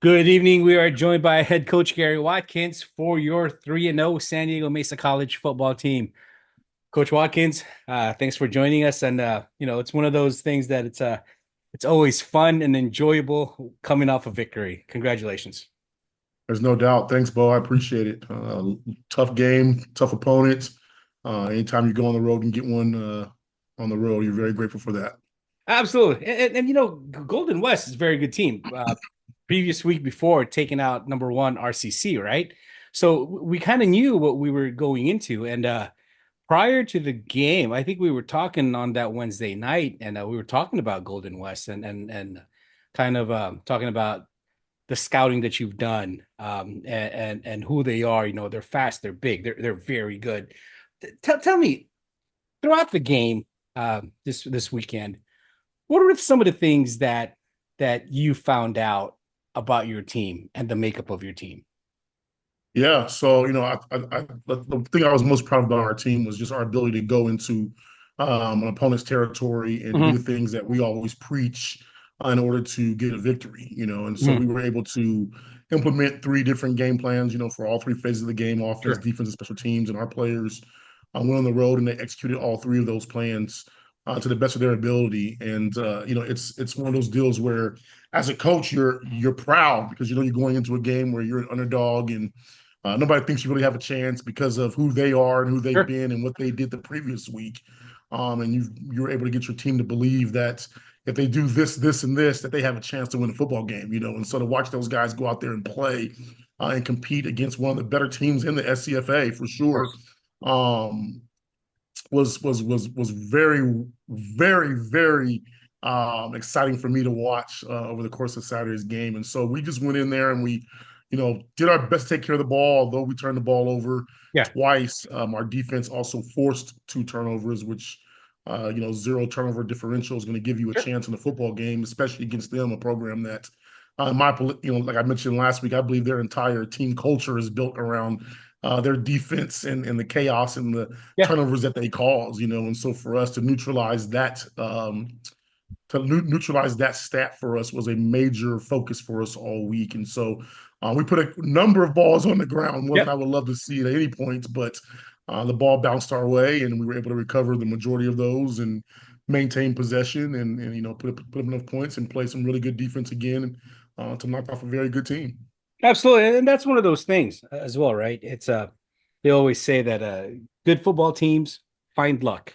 Good evening. We are joined by head coach Gary Watkins for your 3-0 San Diego Mesa College football team. Coach Watkins, thanks for joining us. And it's one of those things that it's always fun and enjoyable coming off a victory. Congratulations. There's no doubt. Thanks, Bo. I appreciate it. Tough game, tough opponent. Anytime you go on the road and get one on the road, you're very grateful for that. Absolutely. Golden West is a very good team. Previous week before taking out number one RCC, right? So we kind of knew what we were going into. And prior to the game, I think we were talking on that Wednesday night, and we were talking about Golden West and kind of talking about the scouting that you've done, and who they are. You know, they're fast, they're big, they're very good. Tell me, throughout the game, this weekend, what are some of the things that you found out about your team and the makeup of your team? Yeah. So, the thing I was most proud of about our team was just our ability to go into an opponent's territory and do the Mm-hmm. things that we always preach in order to get a victory, And so Mm-hmm. we were able to implement three different game plans, for all three phases of the game: offense, Sure. defense, and special teams. And our players went on the road and they executed all three of those plans to the best of their ability. And it's one of those deals where, as a coach, you're proud because you're going into a game where you're an underdog and nobody thinks you really have a chance because of who they are and who they've Sure. been and what they did the previous week. And you're able to get your team to believe that if they do this, this, and this, that they have a chance to win a football game. And so to watch those guys go out there and play and compete against one of the better teams in the SCFA for Of sure, course. um, was very, very, very exciting for me to watch over the course of Saturday's game. And so we just went in there and we, did our best to take care of the ball, although we turned the ball over Yeah. twice. Our defense also forced two turnovers, which zero turnover differential is going to give you a Sure. chance in the football game, especially against them, a program that like I mentioned last week, I believe their entire team culture is built around their defense and the chaos and the Yeah. turnovers that they cause, And so for us to neutralize that stat for us was a major focus for us all week. And so we put a number of balls on the ground, more than Yeah. I would love to see at any point, but the ball bounced our way and we were able to recover the majority of those and maintain possession and put up enough points and play some really good defense again to knock off a very good team. Absolutely. And that's one of those things as well, right? They always say that good football teams find luck,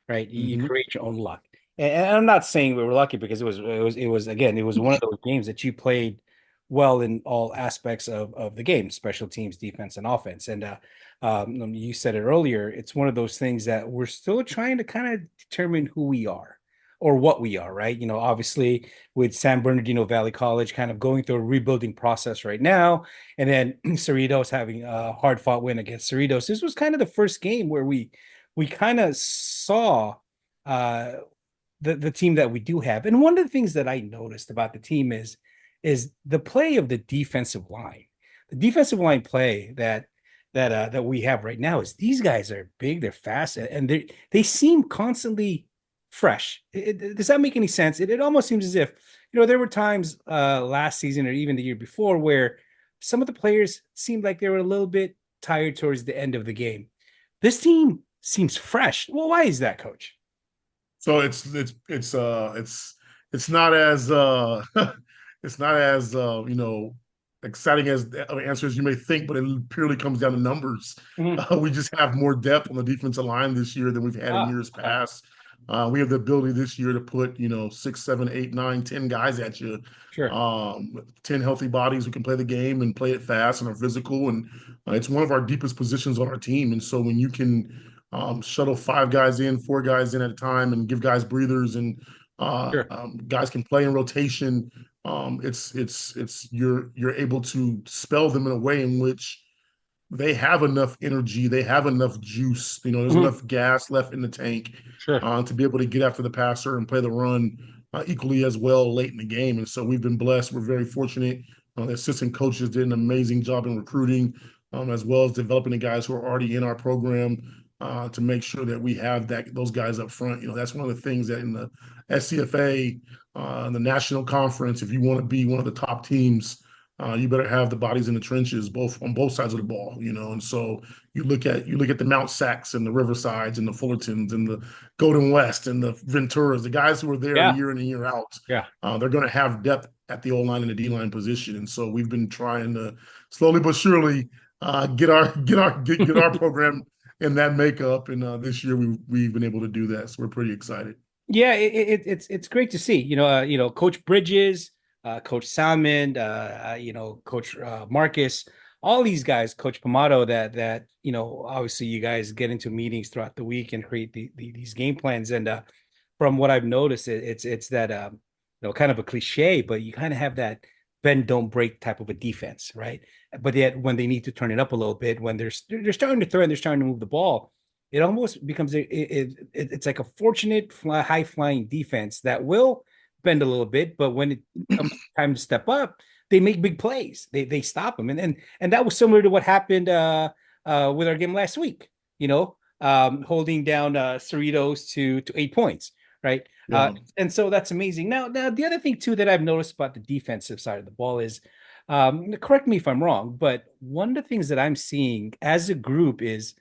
right? You Hmm. create your own luck. And I'm not saying we were lucky because it was again, it was one of those games that you played well in all aspects of the game, special teams, defense, and offense. And you said it earlier, it's one of those things that we're still trying to kind of determine who we are or what we are, right? Obviously with San Bernardino Valley College kind of going through a rebuilding process right now. And then Cerritos having a hard fought win against Cerritos. This was kind of the first game where we kind of saw uh, the team that we do have. And one of the things that I noticed about the team is the play of the defensive line. The defensive line play that we have right now is these guys are big, they're fast, and they seem constantly fresh. Does that make any sense? It almost seems as if there were times last season or even the year before where some of the players seemed like they were a little bit tired towards the end of the game. This team seems fresh. Well, why is that, Coach? So it's not as it's not as exciting as the answer as you may think, but it purely comes down to numbers. Mhm. We just have more depth on the defensive line this year than we've had in years Okay. past. We have the ability this year to put 6, 7, 8, 9, 10 guys at you, Sure. 10 healthy bodies who can play the game and play it fast and are physical, and it's one of our deepest positions on our team. And so when you can shuttle five guys in, four guys in at a time, and give guys breathers, and Sure. guys can play in rotation. You're able to spell them in a way in which they have enough energy, they have enough juice. There's Mhm. enough gas left in the tank Sure. to be able to get after the passer and play the run equally as well late in the game. And so we've been blessed. We're very fortunate. The assistant coaches did an amazing job in recruiting, as well as developing the guys who are already in our program to make sure that we have those guys up front. That's one of the things that in the SCFA, the national conference, if you want to be one of the top teams you better have the bodies in the trenches, both on both sides of the ball, And so you look at the Mount Sacks and the Riversides and the Fullertons and the Golden West and the Venturas, the guys who are there Yeah, year in and year out. yeah. They're going to have depth at the O line and the D line position, and so we've been trying to slowly but surely get our program in that makeup. And this year we've been able to do that, so we're pretty excited. Yeah, it's great to see. Coach Bridges, Coach Salmon, Coach Marcus, all these guys, Coach Pomato. That obviously you guys get into meetings throughout the week and create these game plans. And from what I've noticed, it's that kind of a cliche, but you kind of have that bend don't break type of a defense, right? But yet when they need to turn it up a little bit, when they're starting to throw and they're starting to move the ball, it almost becomes it's like a fortunate high flying defense that will bend a little bit, but when it comes time to step up, they make big plays. They stop them, and that was similar to what happened with our game last week. Holding down Cerritos to 8 points, right? Yeah. And so that's amazing. Now the other thing too that I've noticed about the defensive side of the ball is, correct me if I'm wrong, but one of the things that I'm seeing as a group is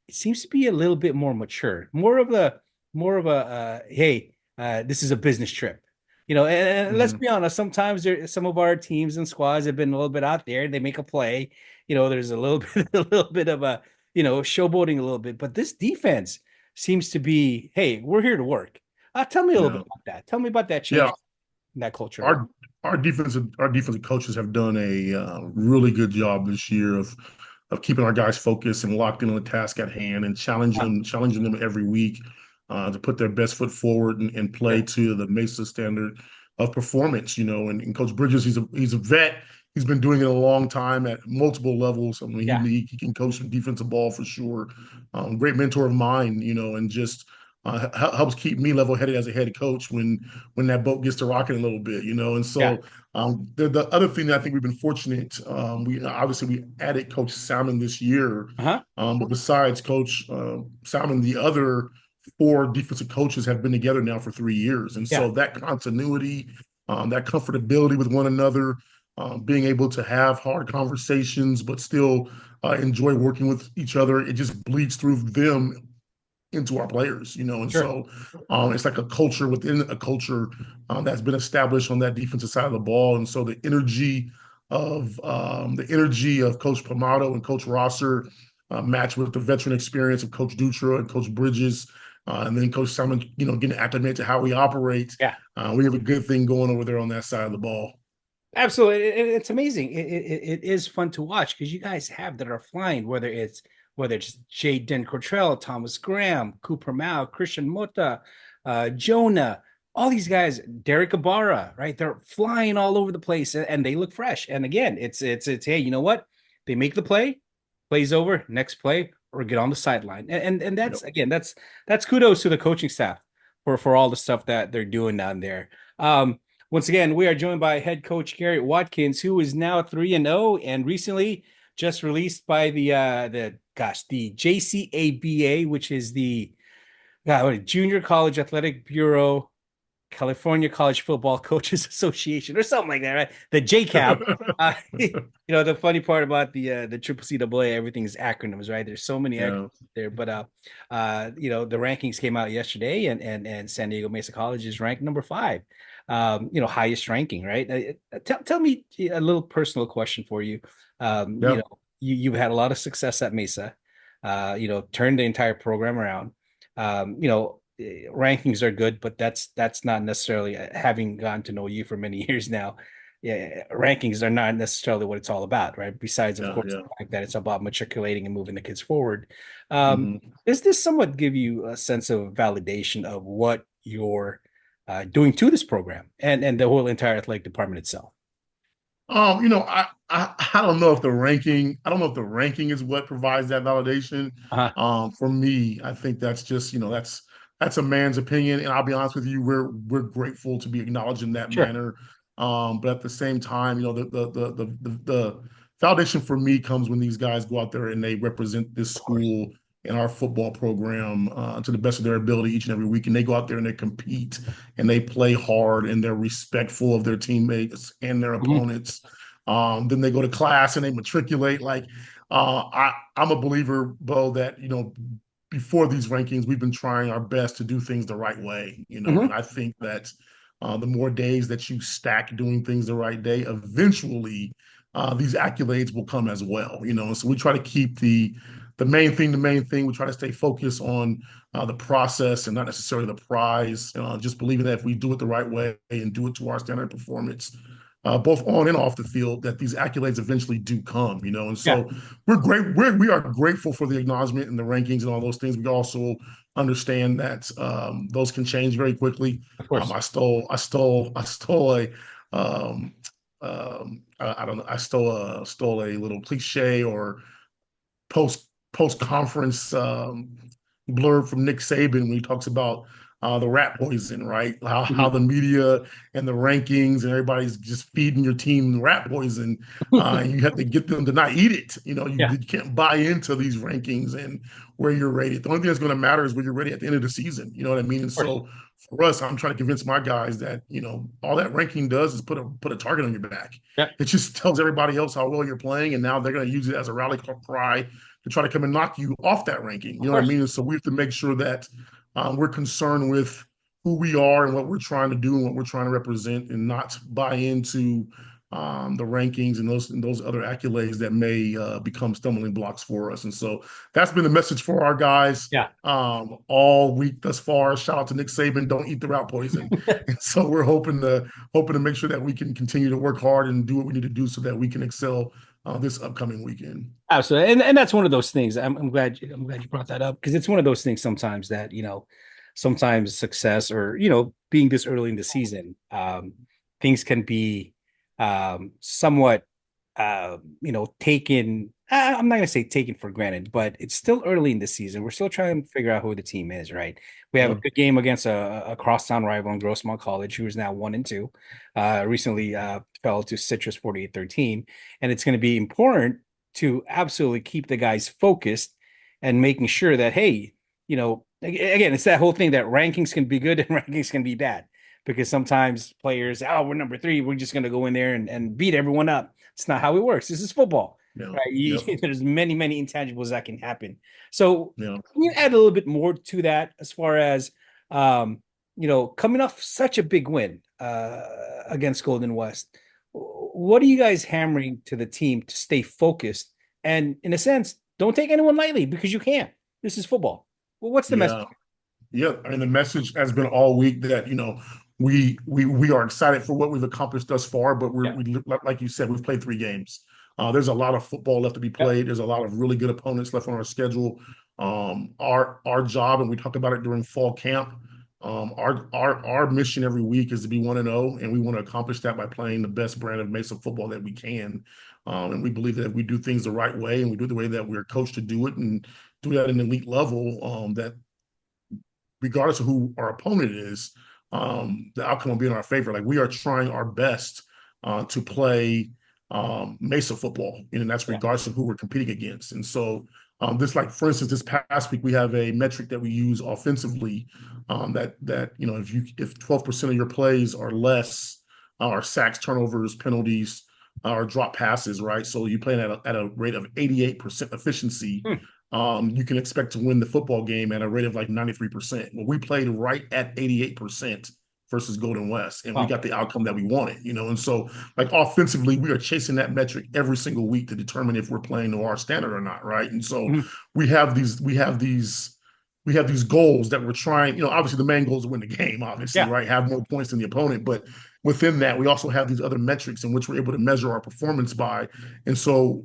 it seems to be a little bit more mature, more of a hey, this is a business trip. And let's Mhm. be honest, sometimes some of our teams and squads have been a little bit out there, they make a play, there's a little bit a little bit of a showboating a little bit, but this defense seems to be, hey, we're here to work. Tell me a little bit Yeah. about that. Tell me about that Yeah. change in that culture a little. Our defensive coaches have done a really good job this year of keeping our guys focused and locked in on the task at hand and challenging them every week to put their best foot forward and play Sure. to the Mesa standard of performance. And Coach Bridges, he's a vet. He's been doing it a long time at multiple levels. I mean, Yeah. he can coach some defensive ball for sure. Great mentor of mine, and just helps keep me level headed as a head coach when that boat gets to rocking a little bit. And Yeah. so the other thing that I think we've been fortunate, we added Coach Salmon this year, Uh-huh. but besides Coach Salmon, the other four defensive coaches have been together now for 3 years, and Yeah. so that continuity, that comfortability with one another, being able to have hard conversations but still enjoy working with each other, it just bleeds through them into our players. And Sure. so it's like a culture within a culture that's been established on that defensive side of the ball. And so the energy of Coach Pomato and Coach Rosser matched with the veteran experience of Coach Dutra and Coach Bridges, and then Coach Simon, getting acclimated to how we operate. Yeah. We have a good thing going over there on that side of the ball. Absolutely, it's amazing. It is fun to watch because you guys have that are flying. Whether it's Jaden Cortrell, Thomas Graham, Cooper Mao, Christian Mota, Jonah, all these guys, Derek Ibarra, right? They're flying all over the place and they look fresh. And again, it's hey, you know what? They make the play, plays over, next play, or get on the sideline. And that's Yep. again, that's kudos to the coaching staff for all the stuff that they're doing down there. Once again, we are joined by head coach Gary Watkins, who is now 3-0 and recently just released by the JCABA, which is the Junior College Athletic Bureau, California College Football Coaches Association, or something like that, right? The JCAB. The funny part about the Triple CAA, everything is acronyms, right? There's so many acronyms Yeah. there, but the rankings came out yesterday, and San Diego Mesa College is ranked number 5, highest ranking, right? Tell me a little personal question for you. Yep. You've had a lot of success at Mesa, turned the entire program around. Rankings are good, but that's not necessarily, having gotten to know you for many years now. Yeah, rankings are not necessarily what it's all about, right? Besides, of Yeah. course, Yeah. the fact that it's about matriculating and moving the kids forward. Mhm. Does this somewhat give you a sense of validation of what you're doing to this program and the whole entire athletic department itself? I don't know if the ranking is what provides that validation. Uh-huh. For me, I think that's just, that's a man's opinion. And I'll be honest with you, we're grateful to be acknowledged in that Sure. manner. But at the same time, the validation for me comes when these guys go out there and they represent this Of course. school and our football program to the best of their ability each and every week. And they go out there and they compete and they play hard and they're respectful of their teammates and their Mhm. opponents. Then they go to class and they matriculate. Like I'm a believer, Bo, that before these rankings, we've been trying our best to do things the right way. And Hmm. I think that the more days that you stack doing things the right day, eventually these accolades will come as well. And so we try to keep the main thing the main thing. We try to stay focused on the process and not necessarily the prize. Just believing that if we do it the right way and do it to our standard of performance, both on and off the field, that these accolades eventually do come. And Yeah, so we are grateful for the acknowledgement and the rankings and all those things. We also understand that those can change very quickly. of course. I stole a I don't know. I stole a little cliche or post conference blurb from Nick Saban when he talks about the rat poison, right? How Mhm. the media and the rankings and everybody's just feeding your team rat poison, and you have to get them to not eat it. Yeah, You can't buy into these rankings and where you're rated. The only thing that's going to matter is where you're rated at the end of the season. You know what I mean? And of course. so for us, I'm trying to convince my guys that all that ranking does is put a target on your back. Yeah, It just tells everybody else how well you're playing, and now they're going to use it as a rally cry to try to come and knock you off that ranking. You of know what I course. mean? And so we have to make sure that we're concerned with who we are and what we're trying to do and what we're trying to represent, and not buy into the rankings and those other accolades that may become stumbling blocks for us. And so that's been the message for our guys Yeah. all week thus far. Shout out to Nick Saban, don't eat the route poison. And so we're hoping to make sure that we can continue to work hard and do what we need to do so that we can excel this upcoming weekend. Absolutely, and that's one of those things. I'm glad you brought that up because it's one of those things sometimes that sometimes success or being this early in the season, things can be somewhat taken. I'm not gonna say taken for granted, but it's still early in the season. We're still trying to figure out who the team is, right? We have a Yeah. good game against a crosstown rival in Grossmont College, who is now 1-2. Recently fell to Citrus 48-13, and it's going to be important to absolutely keep the guys focused and making sure that, hey, again, it's that whole thing that rankings can be good and rankings can be bad because sometimes players, oh, we're number 3, we're just going to go in there and beat everyone up. It's not how it works. This is football, Yeah. right? Yep. There's many intangibles that can happen. So Yeah. can you add a little bit more to that as far as coming off such a big win against Golden West? What are you guys hammering to the team to stay focused and, in a sense, don't take anyone lightly because you can't. This is football. Well, what's the Yeah. message? Yeah. I mean, the message has been all week that we are excited for what we've accomplished thus far, but Yeah, like you said, we've played 3 games. There's a lot of football left to be yeah, played. There's a lot of really good opponents left on our schedule. Our job, and we talked about it during fall camp. Our mission every week is to be 1-0, and we want to accomplish that by playing the best brand of Mesa football that we can. And we believe that if we do things the right way and we do it the way that we're coached to do it and do that at an elite level, that regardless of who our opponent is, the outcome will be in our favor. Like we are trying our best to play Mesa football, and that's yeah. regardless of who we're competing against. And so, this, like for instance, this past week we have a metric that we use offensively that if 12% of your plays are less, or sacks, turnovers, penalties, or drop passes, right? So you play at a rate of 88% efficiency, Hmm. you can expect to win the football game at a rate of like 93%. Well, we played right at 88% versus Golden West, and we Wow. got the outcome that we wanted. And so, like offensively, we are chasing that metric every single week to determine if we're playing to our standard or not, right? And so Mhm. we have these goals that we're trying. Obviously the main goal is to win the game, obviously, Yeah. right? Have more points than the opponent, but within that, we also have these other metrics in which we're able to measure our performance by. And so,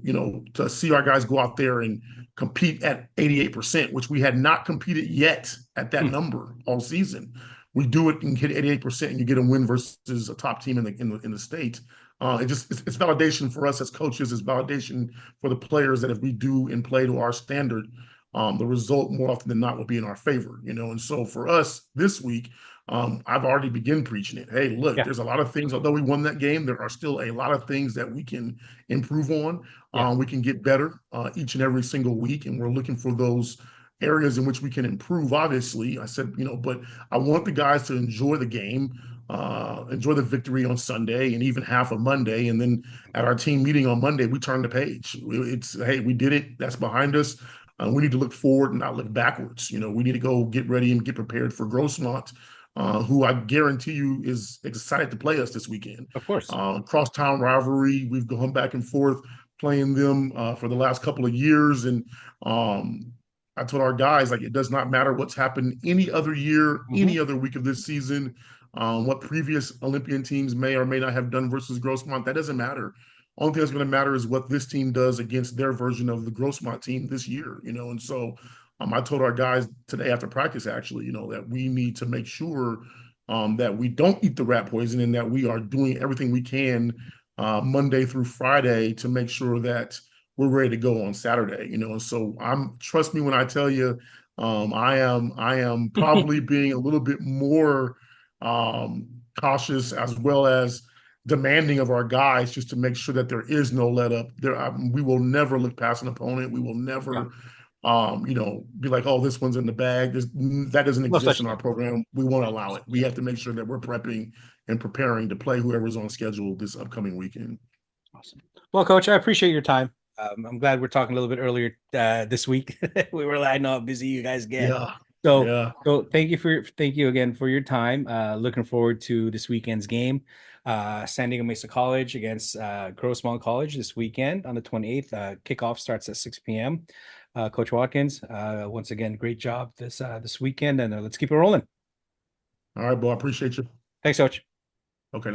to see our guys go out there and compete at 88%, which we had not competed yet at that Hmm. number all season. We do it and hit 88%, and you get a win versus a top team in the state. It's validation for us as coaches. It's validation for the players that if we do and play to our standard, the result more often than not will be in our favor. And so for us this week, I've already begun preaching it. Hey, look, Yeah. there's a lot of things. Although we won that game, there are still a lot of things that we can improve on. Yeah. We can get better each and every single week, and we're looking for those areas in which we can improve. Obviously, I said, but I want the guys to enjoy the game. enjoy the victory on Sunday and even half of Monday. And then at our team meeting on Monday, we turn the page. It's, hey, we did it. That's behind us. We need to look forward and not look backwards. We need to go get ready and get prepared for Grossmont, who I guarantee you is excited to play us this weekend. Of course. Crosstown rivalry. We've gone back and forth playing them for the last couple of years. And I told our guys, like, it does not matter what's happened any other year, Hmm. any other week of this season, what previous Olympian teams may or may not have done versus Grossmont. That doesn't matter. Only thing that's going to matter is what this team does against their version of the Grossmont team this year, And so I told our guys today after practice, actually, that we need to make sure that we don't eat the rat poison and that we are doing everything we can Monday through Friday to make sure that we're ready to go on Saturday, And so trust me when I tell you, I am probably being a little bit more cautious as well as demanding of our guys just to make sure that there is no let up. We will never look past an opponent. We will Yeah. never, be like, oh, this one's in the bag. That doesn't No exist such in our thing. program. We won't allow Yes. it. We have to make sure that we're prepping and preparing to play whoever's on schedule this upcoming weekend. Awesome. Well, Coach, I appreciate your time. I'm glad we're talking a little bit earlier this week. I know how busy you guys get. Yeah, So, yeah. thank you again for your time. Looking forward to this weekend's game. San Diego Mesa College against Grossmont College this weekend on the 28th. Kickoff starts at 6 p.m. Coach Watkins, once again, great job this weekend, and let's keep it rolling. All right, boy. I appreciate you. Thanks, Coach. Okay.